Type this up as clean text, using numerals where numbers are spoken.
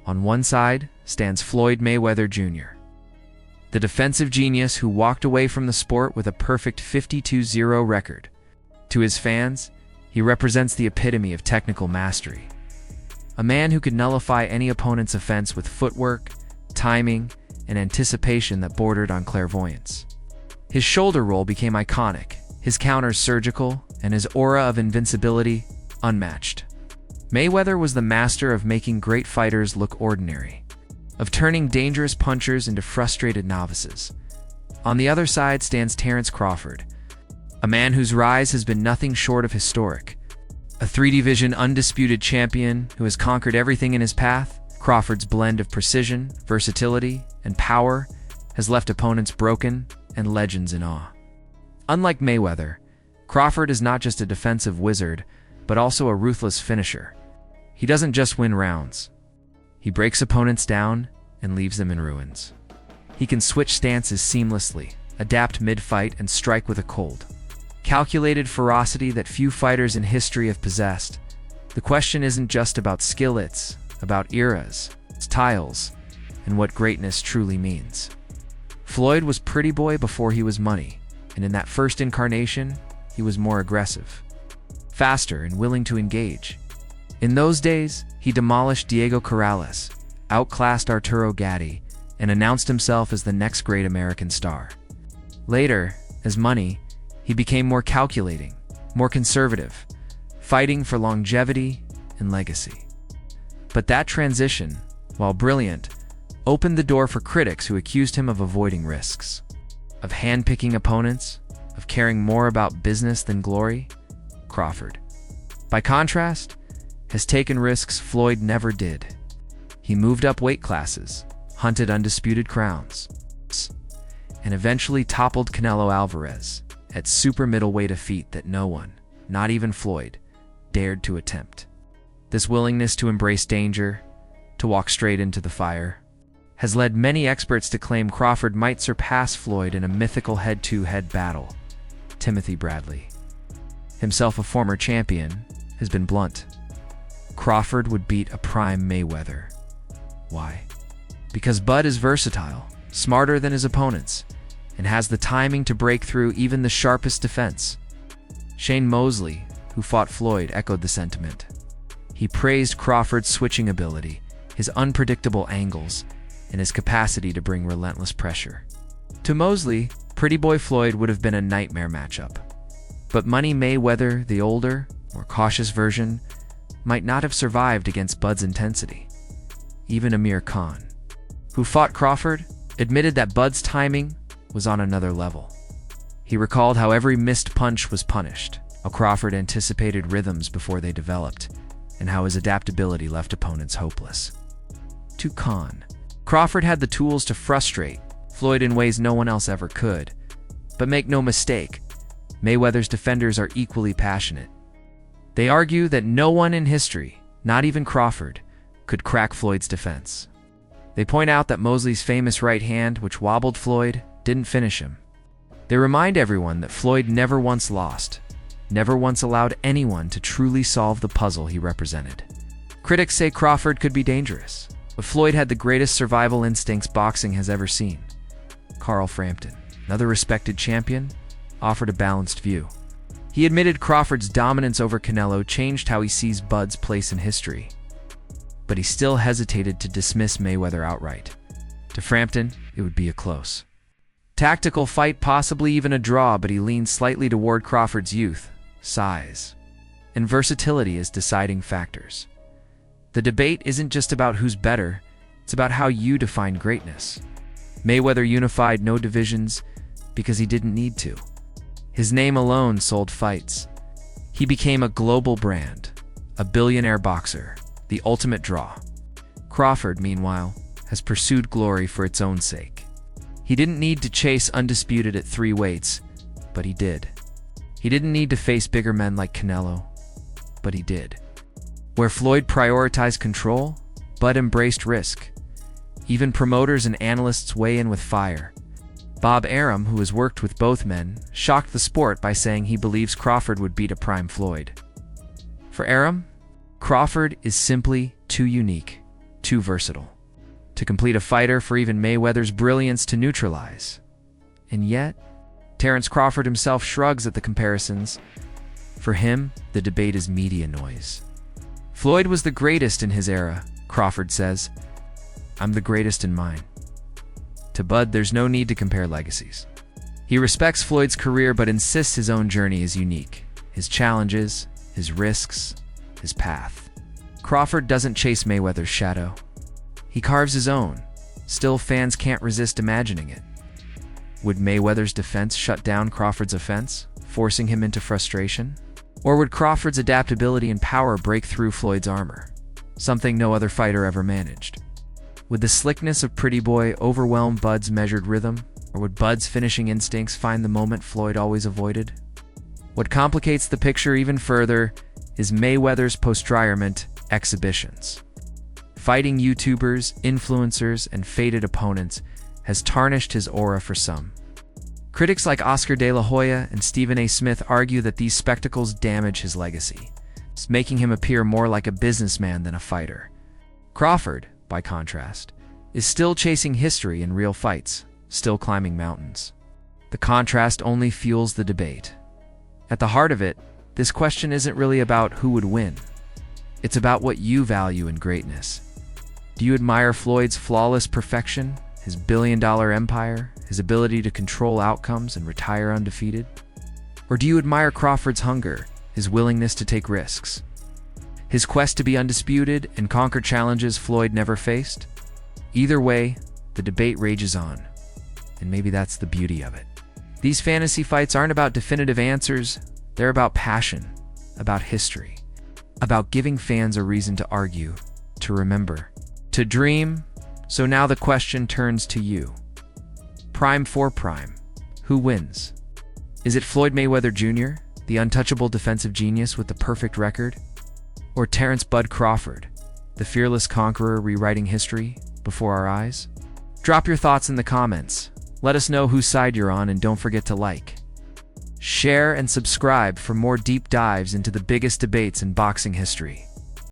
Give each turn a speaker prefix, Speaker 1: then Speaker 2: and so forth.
Speaker 1: On one side stands Floyd Mayweather Jr., the defensive genius who walked away from the sport with a perfect 52-0 record. To his fans, he represents the epitome of technical mastery. A man who could nullify any opponent's offense with footwork, timing, and anticipation that bordered on clairvoyance. His shoulder roll became iconic, his counters surgical, and his aura of invincibility unmatched. Mayweather was the master of making great fighters look ordinary, of turning dangerous punchers into frustrated novices. On the other side stands Terence Crawford, a man whose rise has been nothing short of historic. A three-division undisputed champion who has conquered everything in his path, Crawford's blend of precision, versatility, and power has left opponents broken and legends in awe. Unlike Mayweather, Crawford is not just a defensive wizard, but also a ruthless finisher. He doesn't just win rounds. He breaks opponents down and leaves them in ruins. He can switch stances seamlessly, adapt mid-fight, and strike with a cold, calculated ferocity that few fighters in history have possessed. The question isn't just about skill, it's about eras, styles, and what greatness truly means. Floyd was pretty boy before he was money, and in that first incarnation, he was more aggressive, faster, and willing to engage. In those days, he demolished Diego Corrales, outclassed Arturo Gatti, and announced himself as the next great American star. Later, as money, he became more calculating, more conservative, fighting for longevity and legacy. But that transition, while brilliant, opened the door for critics who accused him of avoiding risks, of handpicking opponents, of caring more about business than glory. Crawford, by contrast, has taken risks Floyd never did. He moved up weight classes, hunted undisputed crowns, and eventually toppled Canelo Alvarez at super middleweight, a feat that no one, not even Floyd, dared to attempt. This willingness to embrace danger, to walk straight into the fire, has led many experts to claim Crawford might surpass Floyd in a mythical head-to-head battle. Timothy Bradley, himself a former champion, has been blunt. Crawford would beat a prime Mayweather. Why? Because Bud is versatile, smarter than his opponents, and has the timing to break through even the sharpest defense. Shane Mosley, who fought Floyd, echoed the sentiment. He praised Crawford's switching ability, his unpredictable angles, and his capacity to bring relentless pressure. To Mosley, Pretty Boy Floyd would have been a nightmare matchup. But Money Mayweather, the older, more cautious version, might not have survived against Bud's intensity. Even Amir Khan, who fought Crawford, admitted that Bud's timing was on another level. He recalled how every missed punch was punished, how Crawford anticipated rhythms before they developed, and how his adaptability left opponents hopeless. To Khan, Crawford had the tools to frustrate Floyd in ways no one else ever could. But make no mistake, Mayweather's defenders are equally passionate. They argue that no one in history, not even Crawford, could crack Floyd's defense. They point out that Mosley's famous right hand, which wobbled Floyd, didn't finish him. They remind everyone that Floyd never once lost, never once allowed anyone to truly solve the puzzle he represented. Critics say Crawford could be dangerous, but Floyd had the greatest survival instincts boxing has ever seen. Carl Frampton, another respected champion, offered a balanced view. He admitted Crawford's dominance over Canelo changed how he sees Bud's place in history, but he still hesitated to dismiss Mayweather outright. To Frampton, it would be a close, tactical fight, possibly even a draw, but he leaned slightly toward Crawford's youth, size, and versatility as deciding factors. The debate isn't just about who's better, it's about how you define greatness. Mayweather unified no divisions because he didn't need to. His name alone sold fights. He became a global brand, a billionaire boxer, the ultimate draw. Crawford, meanwhile, has pursued glory for its own sake. He didn't need to chase undisputed at 3 weights, but he did. He didn't need to face bigger men like Canelo, but he did. Where Floyd prioritized control, Bud embraced risk. Even promoters and analysts weigh in with fire. Bob Arum, who has worked with both men, shocked the sport by saying he believes Crawford would beat a prime Floyd. For Arum, Crawford is simply too unique, too versatile. To complete a fighter, for even Mayweather's brilliance to neutralize. And yet, Terence Crawford himself shrugs at the comparisons. For him, the debate is media noise. Floyd was the greatest in his era, Crawford says. I'm the greatest in mine. To Bud, there's no need to compare legacies. He respects Floyd's career but insists his own journey is unique. His challenges, his risks, his path. Crawford doesn't chase Mayweather's shadow. He carves his own. Still, fans can't resist imagining it. Would Mayweather's defense shut down Crawford's offense, forcing him into frustration? Or would Crawford's adaptability and power break through Floyd's armor, something no other fighter ever managed? Would the slickness of Pretty Boy overwhelm Bud's measured rhythm, or would Bud's finishing instincts find the moment Floyd always avoided? What complicates the picture even further is Mayweather's post-retirement exhibitions. Fighting YouTubers, influencers, and faded opponents has tarnished his aura for some. Critics like Oscar de la Hoya and Stephen A. Smith argue that these spectacles damage his legacy, making him appear more like a businessman than a fighter. Crawford, by contrast, is still chasing history in real fights, still climbing mountains. The contrast only fuels the debate. At the heart of it, this question isn't really about who would win. It's about what you value in greatness. Do you admire Floyd's flawless perfection, his billion-dollar empire, his ability to control outcomes and retire undefeated? Or do you admire Crawford's hunger, his willingness to take risks, his quest to be undisputed and conquer challenges Floyd never faced? Either way, the debate rages on, and maybe that's the beauty of it. These fantasy fights aren't about definitive answers, they're about passion, about history, about giving fans a reason to argue, to remember, to dream. So now the question turns to you. Prime for prime, who wins? Is it Floyd Mayweather Jr., the untouchable defensive genius with the perfect record? Or Terence "Bud" Crawford, the fearless conqueror rewriting history before our eyes? Drop your thoughts in the comments. Let us know whose side you're on, and don't forget to like, share, and subscribe for more deep dives into the biggest debates in boxing history.